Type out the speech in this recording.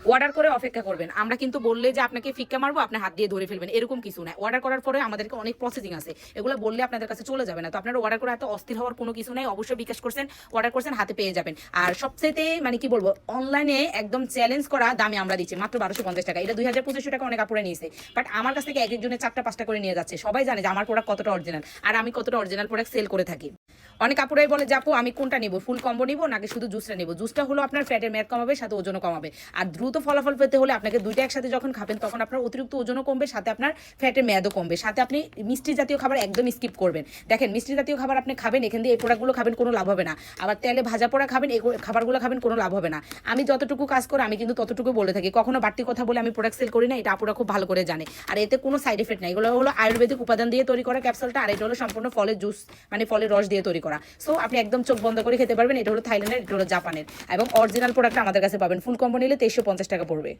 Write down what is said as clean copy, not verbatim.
Order করে অপেক্ষা করবেন। আমরা কিন্তু বললে যে আপনাকে ফিক্কা মারবো, আপনি হাত দিয়ে ধরে ফেলবেন, এরকম কিছু না। অর্ডার করার পরে আমাদেরকে অনেক প্রসেসিং আছে, এগুলো বললে আপনাদের কাছে চলে যাবে না। তো আপনারা অর্ডার করে এত অস্থির হওয়ার কোনো কিছু নাই। অবশ্যই বিকাশ করছেন, অর্ডার করছেন, হাতে পেয়ে যাবেন। আর সবচেয়ে মানে কি বলবো, অনলাইনে একদম চ্যালেঞ্জ করা দামে আমরা দিচ্ছি মাত্র 1250 টাকা। এটা 2000-2500 টাকা অনেক আপুরে নিয়েছে, বাট আমার কাছ থেকে এক একজনের 4টা-5টা করে নিয়ে যাচ্ছে। সবাই জানে যে আমার প্রোডাক্ট কতটা অরিজিনাল আর আমি কতটা অরিজিনাল প্রোডাক্ট সেল করে থাকি। অনেক আপুরাই বলে যে আপু আমি কোনটা নিব, ফুল কম্বো নিব নাকি শুধু জুসটা নিব? জুসটা হলো আপনার ফ্যাটের মেয়াদ কমাবে, সাথে ওজনও কমাবে। আর দ্রুত ফলাফল পেতে হলে আপনাকে দুইটা একসাথে যখন খাবেন তখন আপনার অতিরিক্ত ওজনও কমবে, সাথে আপনার ফ্যাটের মেয়াদও কমবে। সাথে আপনি মিষ্টি জাতীয় খাবার একদম স্কিপ করবেন। দেখেন, মিষ্টি জাতীয় খাবার আপনি খাবেন, এখান দিয়ে এই প্রোডাক্টগুলো খাবেন, কোনো লাভ হবে না। আবার তেলে ভাজা পোড়া খাবেন, এই খাবারগুলো খাবেন, কোনো লাভ হবে না। আমি যতটুকু কাজ করি আমি কিন্তু ততটুকু বলে থাকি, কখনো বাড়তি কথা বলে আমি প্রোডাক্ট সেল করি না। এটা আপুরা খুব ভালো করে জানে। আর এতে কোনো সাইড এফেক্ট নাই। এগুলো হলো আয়ুর্বেদিক উপাদান দিয়ে তৈরি করা ক্যাপসুলটা, আর এটা হলো সম্পূর্ণ ফলের জুস, মানে ফলের রস দিয়ে তৈরি করা। সো আপনি একদম চোখ বন্ধ করে খেতে পারবেন। এটা হলো থাইল্যান্ডের, এটা হলো জাপানের, এবং অরিজিনাল প্রোডাক্ট আমাদের কাছে পাবেন। ফুল কম্বো নিলে 2350 টাকা পড়বে।